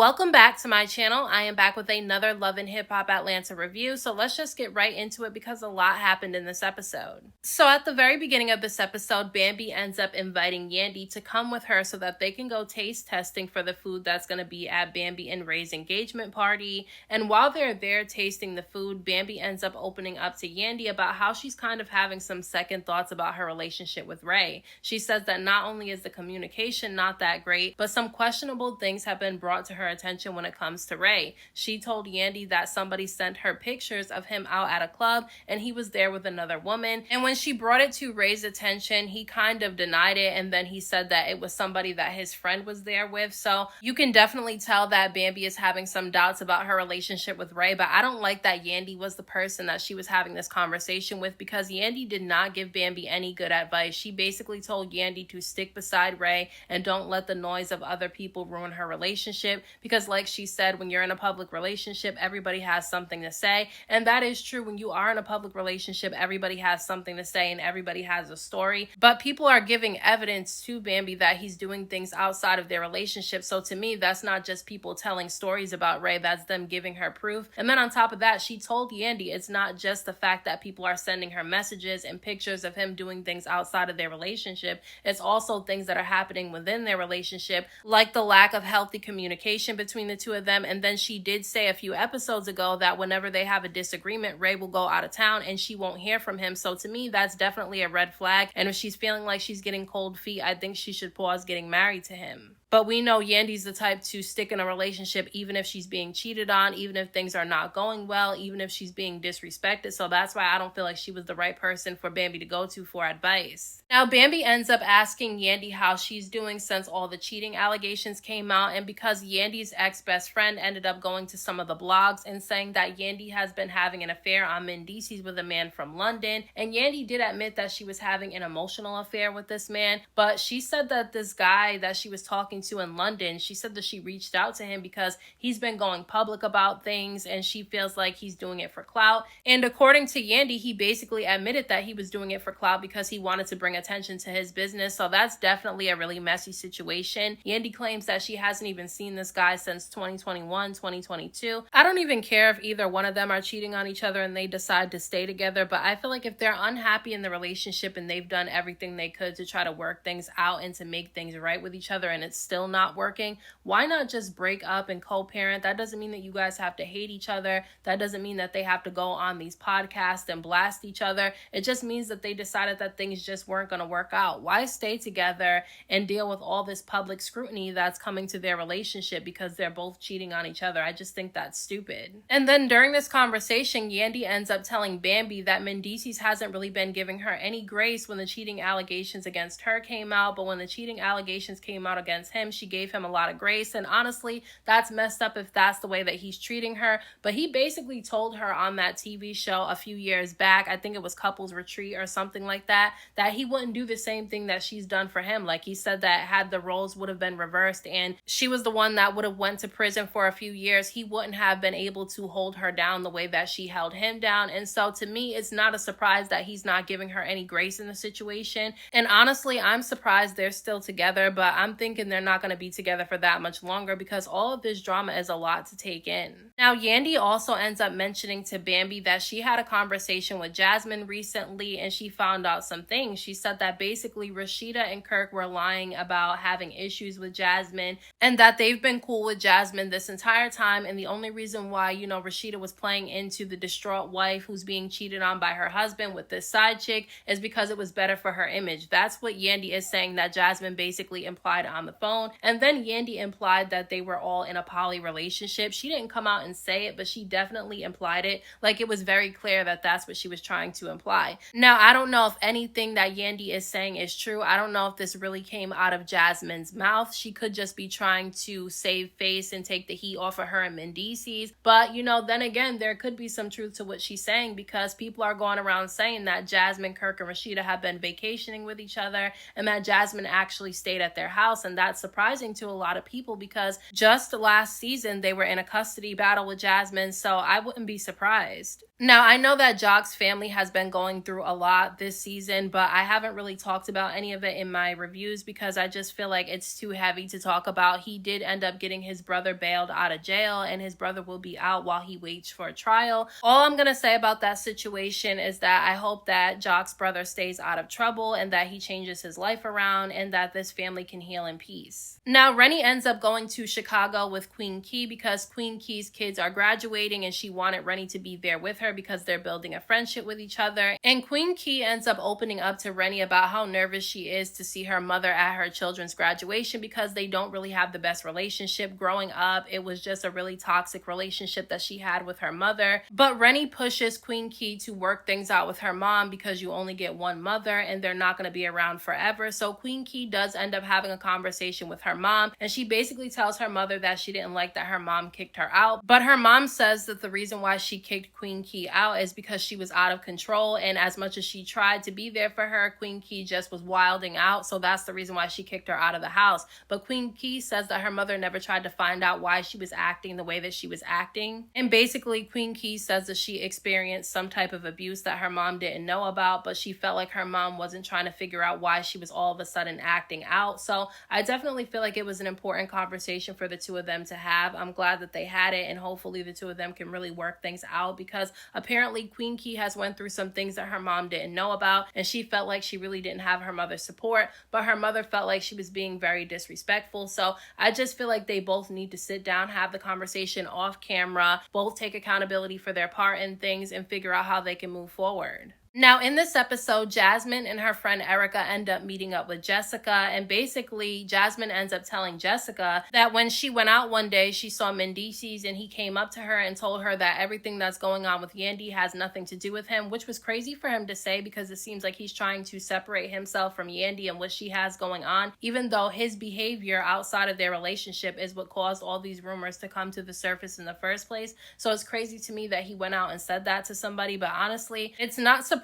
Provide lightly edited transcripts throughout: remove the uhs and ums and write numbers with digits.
Welcome back to my channel. I am back with another Love and Hip Hop Atlanta review, so let's just get right into it because a lot happened in this episode. So at the very beginning of this episode, Bambi ends up inviting Yandy to come with her so that they can go taste testing for the food that's going to be at Bambi and Ray's engagement party. And while they're there tasting the food, Bambi ends up opening up to Yandy about how she's kind of having some second thoughts about her relationship with Ray. She says that not only is the communication not that great, but some questionable things have been brought to her attention when it comes to Ray. She told Yandy that somebody sent her pictures of him out at a club and he was there with another woman. And when she brought it to Ray's attention, he kind of denied it, and then he said that it was somebody that his friend was there with. So you can definitely tell that Bambi is having some doubts about her relationship with Ray, but I don't like that Yandy was the person that she was having this conversation with, because Yandy did not give Bambi any good advice. She basically told Yandy to stick beside Ray and don't let the noise of other people ruin her relationship. Because like she said, when you're in a public relationship, everybody has something to say. And that is true. When you are in a public relationship, everybody has something to say and everybody has a story. But people are giving evidence to Bambi that he's doing things outside of their relationship. So to me, that's not just people telling stories about Ray, that's them giving her proof. And then on top of that, she told Yandy it's not just the fact that people are sending her messages and pictures of him doing things outside of their relationship. It's also things that are happening within their relationship, like the lack of healthy communication between the two of them. And then she did say a few episodes ago that whenever they have a disagreement, Ray will go out of town and she won't hear from him. So to me, that's definitely a red flag. And if she's feeling like she's getting cold feet, I think she should pause getting married to him. But we know Yandy's the type to stick in a relationship even if she's being cheated on, even if things are not going well, even if she's being disrespected. So that's why I don't feel like she was the right person for Bambi to go to for advice. Now, Bambi ends up asking Yandy how she's doing since all the cheating allegations came out, and because Yandy's ex-best friend ended up going to some of the blogs and saying that Yandy has been having an affair on Mendices with a man from London. And Yandy did admit that she was having an emotional affair with this man, but she said that this guy that she was talking to in London, she said that she reached out to him because he's been going public about things and she feels like he's doing it for clout. And according to Yandy, he basically admitted that he was doing it for clout because he wanted to bring attention to his business. So that's definitely a really messy situation. Yandy claims that she hasn't even seen this guy since 2021, 2022. I don't even care if either one of them are cheating on each other and they decide to stay together, but I feel like if they're unhappy in the relationship and they've done everything they could to try to work things out and to make things right with each other and it's still not working, why not just break up and co-parent? That doesn't mean that you guys have to hate each other. That doesn't mean that they have to go on these podcasts and blast each other. It just means that they decided that things just weren't going to work out. Why stay together and deal with all this public scrutiny that's coming to their relationship because they're both cheating on each other? I just think that's stupid. And then during this conversation, Yandy ends up telling Bambi that Mendices hasn't really been giving her any grace when the cheating allegations against her came out, but when the cheating allegations came out against him, she gave him a lot of grace. And honestly, that's messed up if that's the way that he's treating her. But he basically told her on that TV show a few years back, I think it was Couples Retreat or something like that, that he wouldn't do the same thing that she's done for him. Like, he said that had the roles would have been reversed and she was the one that would have went to prison for a few years, he wouldn't have been able to hold her down the way that she held him down. And so to me, it's not a surprise that he's not giving her any grace in the situation. And honestly, I'm surprised they're still together, but I'm thinking they're not going to be together for that much longer because all of this drama is a lot to take in. Now, Yandy also ends up mentioning to Bambi that she had a conversation with Jasmine recently and she found out some things. She said that basically Rasheeda and Kirk were lying about having issues with Jasmine and that they've been cool with Jasmine this entire time, and the only reason why, Rasheeda was playing into the distraught wife who's being cheated on by her husband with this side chick is because it was better for her image. That's what Yandy is saying that Jasmine basically implied on the phone. And then Yandy implied that they were all in a poly relationship. She didn't come out and say it, but she definitely implied it. Like, it was very clear that that's what she was trying to imply. Now, I don't know if anything that Yandy is saying is true. I don't know if this really came out of Jasmine's mouth. She could just be trying to save face and take the heat off of her and Mendices. But, then again, there could be some truth to what she's saying because people are going around saying that Jasmine, Kirk, and Rasheeda have been vacationing with each other and that Jasmine actually stayed at their house. And that's surprising to a lot of people because just last season they were in a custody battle with Jasmine, so I wouldn't be surprised. Now, I know that Jock's family has been going through a lot this season, but I haven't really talked about any of it in my reviews because I just feel like it's too heavy to talk about. He did end up getting his brother bailed out of jail, and his brother will be out while he waits for a trial. All I'm going to say about that situation is that I hope that Jock's brother stays out of trouble and that he changes his life around and that this family can heal in peace. Now, Rennie ends up going to Chicago with Queen Key because Queen Key's kids are graduating and she wanted Rennie to be there with her because they're building a friendship with each other. And Queen Key ends up opening up to Rennie about how nervous she is to see her mother at her children's graduation because they don't really have the best relationship. Growing up, it was just a really toxic relationship that she had with her mother. But Rennie pushes Queen Key to work things out with her mom because you only get one mother and they're not going to be around forever. So Queen Key does end up having a conversation with her mom, and she basically tells her mother that she didn't like that her mom kicked her out. But her mom says that the reason why she kicked Queen Key out is because she was out of control, and as much as she tried to be there for her, Queen Key just was wilding out, so that's the reason why she kicked her out of the house. But Queen Key says that her mother never tried to find out why she was acting the way that she was acting, and basically Queen Key says that she experienced some type of abuse that her mom didn't know about, but she felt like her mom wasn't trying to figure out why she was all of a sudden acting out. So I definitely feel like it was an important conversation for the two of them to have. I'm glad that they had it, and hopefully the two of them can really work things out because apparently Queen Key has went through some things that her mom didn't know about, and she felt like she really didn't have her mother's support, but her mother felt like she was being very disrespectful. So I just feel like they both need to sit down, have the conversation off camera, both take accountability for their part in things, and figure out how they can move forward. Now, in this episode, Jasmine and her friend Erica end up meeting up with Jessica, and basically Jasmine ends up telling Jessica that when she went out one day, she saw Mendices and he came up to her and told her that everything that's going on with Yandy has nothing to do with him, which was crazy for him to say because it seems like he's trying to separate himself from Yandy and what she has going on, even though his behavior outside of their relationship is what caused all these rumors to come to the surface in the first place. So it's crazy to me that he went out and said that to somebody, but honestly, it's not surprising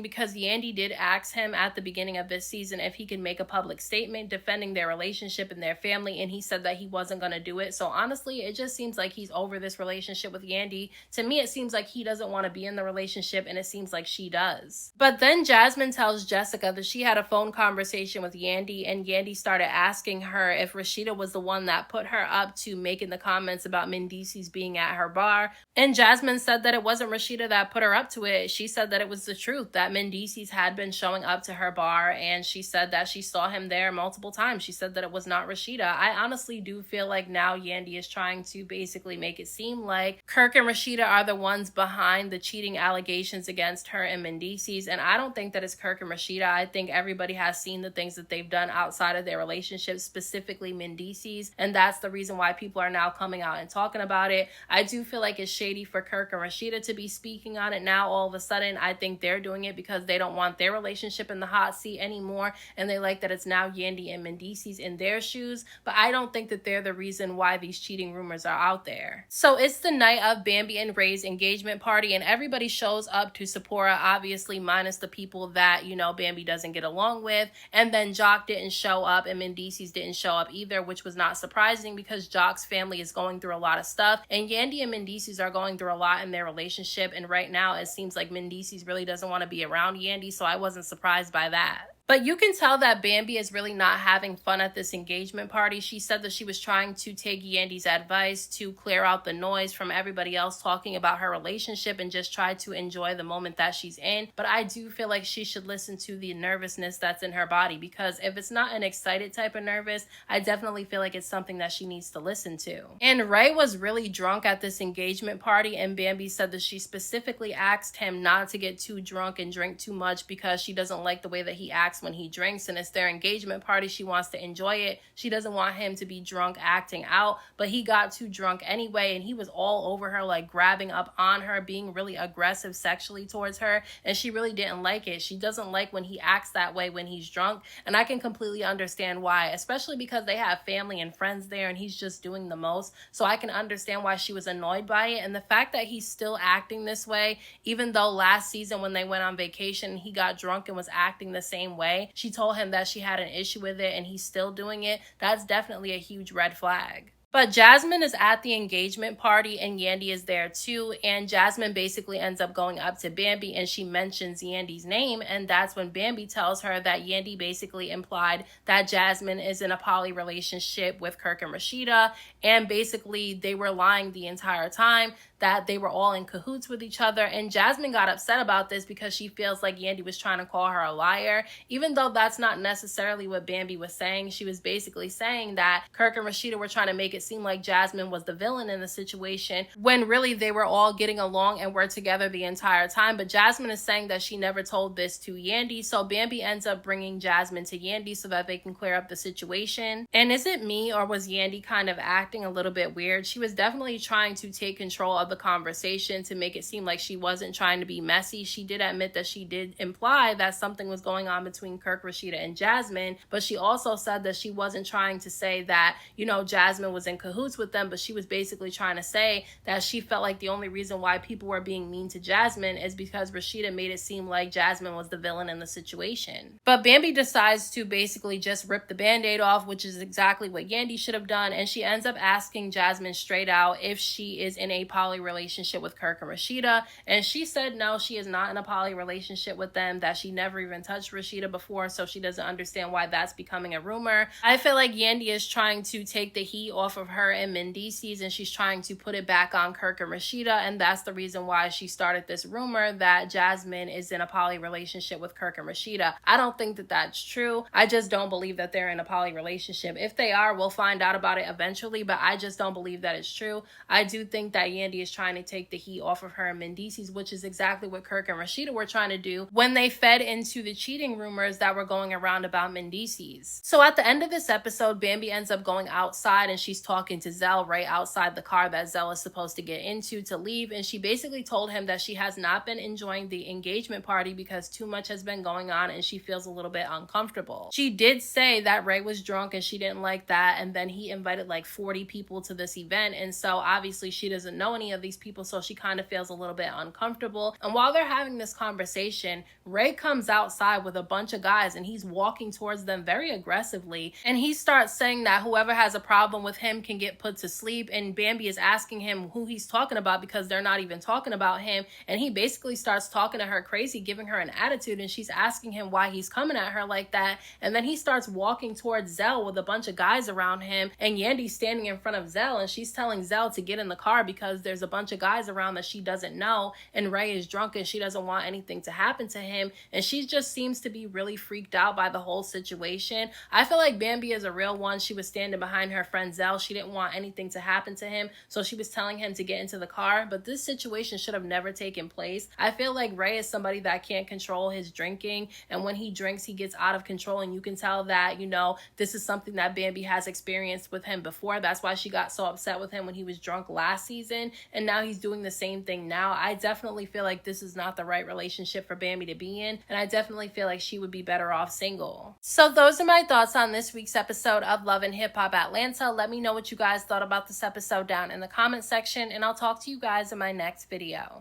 because Yandy did ask him at the beginning of this season if he could make a public statement defending their relationship and their family, and he said that he wasn't going to do it. So honestly, it just seems like he's over this relationship with Yandy. To me, it seems like he doesn't want to be in the relationship, and it seems like she does. But then Jasmine tells Jessica that she had a phone conversation with Yandy, and Yandy started asking her if Rasheeda was the one that put her up to making the comments about Mendices being at her bar. And Jasmine said that it wasn't Rasheeda that put her up to it. She said that it was the truth, that Mendices had been showing up to her bar, and she said that she saw him there multiple times. She said that it was not Rasheeda. I honestly do feel like now Yandy is trying to basically make it seem like Kirk and Rasheeda are the ones behind the cheating allegations against her and Mendices, and I don't think that it's Kirk and Rasheeda. I think everybody has seen the things that they've done outside of their relationship, specifically Mendices, and that's the reason why people are now coming out and talking about it. I do feel like it's shady for Kirk and Rasheeda to be speaking on it now all of a sudden. I think they're doing it because they don't want their relationship in the hot seat anymore, and they like that it's now Yandy and Mendices in their shoes, but I don't think that they're the reason why these cheating rumors are out there. So it's the night of Bambi and Ray's engagement party, and everybody shows up to support her, obviously minus the people that, you know, Bambi doesn't get along with, and then Jock didn't show up and Mendices didn't show up either, which was not surprising because Jock's family is going through a lot of stuff, and Yandy and Mendices are going through a lot in their relationship, and right now it seems like Mendices really doesn't want to be around Yandy, so I wasn't surprised by that. But you can tell that Bambi is really not having fun at this engagement party. She said that she was trying to take Yandy's advice to clear out the noise from everybody else talking about her relationship and just try to enjoy the moment that she's in. But I do feel like she should listen to the nervousness that's in her body, because if it's not an excited type of nervous, I definitely feel like it's something that she needs to listen to. And Ray was really drunk at this engagement party, and Bambi said that she specifically asked him not to get too drunk and drink too much because she doesn't like the way that he acts when he drinks, and it's their engagement party. She wants to enjoy it. She doesn't want him to be drunk acting out, but he got too drunk anyway, and he was all over her, like grabbing up on her, being really aggressive sexually towards her, and she really didn't like it. She doesn't like when he acts that way when he's drunk, and I can completely understand why, especially because they have family and friends there and he's just doing the most. So I can understand why she was annoyed by it, and the fact that he's still acting this way, even though last season when they went on vacation he got drunk and was acting the same way, she told him that she had an issue with it and he's still doing it. That's definitely a huge red flag. But Jasmine is at the engagement party and Yandy is there too. And Jasmine basically ends up going up to Bambi and she mentions Yandy's name. And that's when Bambi tells her that Yandy basically implied that Jasmine is in a poly relationship with Kirk and Rasheeda. And basically they were lying the entire time, that they were all in cahoots with each other. And Jasmine got upset about this because she feels like Yandy was trying to call her a liar, even though that's not necessarily what Bambi was saying. She was basically saying that Kirk and Rasheeda were trying to make it seem like Jasmine was the villain in the situation, when really they were all getting along and were together the entire time. But Jasmine is saying that she never told this to Yandy. So Bambi ends up bringing Jasmine to Yandy so that they can clear up the situation. And is it me, or was Yandy kind of acting a little bit weird? She was definitely trying to take control of the conversation to make it seem like she wasn't trying to be messy. She did admit that she did imply that something was going on between Kirk, Rasheeda, and Jasmine, but she also said that she wasn't trying to say that, you know, Jasmine was in cahoots with them, but she was basically trying to say that she felt like the only reason why people were being mean to Jasmine is because Rasheeda made it seem like Jasmine was the villain in the situation. But Bambi decides to basically just rip the band-aid off, which is exactly what Yandy should have done, and she ends up asking Jasmine straight out if she is in a poly relationship with Kirk and Rasheeda, and she said no, she is not in a poly relationship with them, that she never even touched Rasheeda before, so she doesn't understand why that's becoming a rumor. I feel like Yandy is trying to take the heat off of her and Mendices, and she's trying to put it back on Kirk and Rasheeda, and that's the reason why she started this rumor that Jasmine is in a poly relationship with Kirk and Rasheeda. I don't think that that's true. I just don't believe that they're in a poly relationship. If they are, we'll find out about it eventually, but I just don't believe that it's true. I do think that Yandy is trying to take the heat off of her and Mendices, which is exactly what Kirk and Rasheeda were trying to do when they fed into the cheating rumors that were going around about Mendices. So at the end of this episode, Bambi ends up going outside and she's talking to Zell right outside the car that Zell is supposed to get into to leave, and she basically told him that she has not been enjoying the engagement party because too much has been going on and she feels a little bit uncomfortable. She did say that Ray was drunk and she didn't like that, and then he invited like 40 people to this event, and so obviously she doesn't know any of these people, so she kind of feels a little bit uncomfortable. And while they're having this conversation, Ray comes outside with a bunch of guys and he's walking towards them very aggressively, and he starts saying that whoever has a problem with him can get put to sleep, and Bambi is asking him who he's talking about because they're not even talking about him, and he basically starts talking to her crazy, giving her an attitude, and she's asking him why he's coming at her like that. And then he starts walking towards Zell with a bunch of guys around him, and Yandy's standing in front of Zell and she's telling Zell to get in the car because there's a bunch of guys around that she doesn't know, and Ray is drunk and she doesn't want anything to happen to him, and she just seems to be really freaked out by the whole situation. I feel like Bambi is a real one. She was standing behind her friend Zell. She didn't want anything to happen to him, so she was telling him to get into the car, but this situation should have never taken place. I feel like Ray is somebody that can't control his drinking, and when he drinks he gets out of control, and you can tell that, you know, this is something that Bambi has experienced with him before. That's why she got so upset with him when he was drunk last season, and now he's doing the same thing now. I definitely feel like this is not the right relationship for Bambi to be in, and I definitely feel like she would be better off single. So those are my thoughts on this week's episode of Love and Hip Hop Atlanta. Let me know what you guys thought about this episode down in the comment section, and I'll talk to you guys in my next video.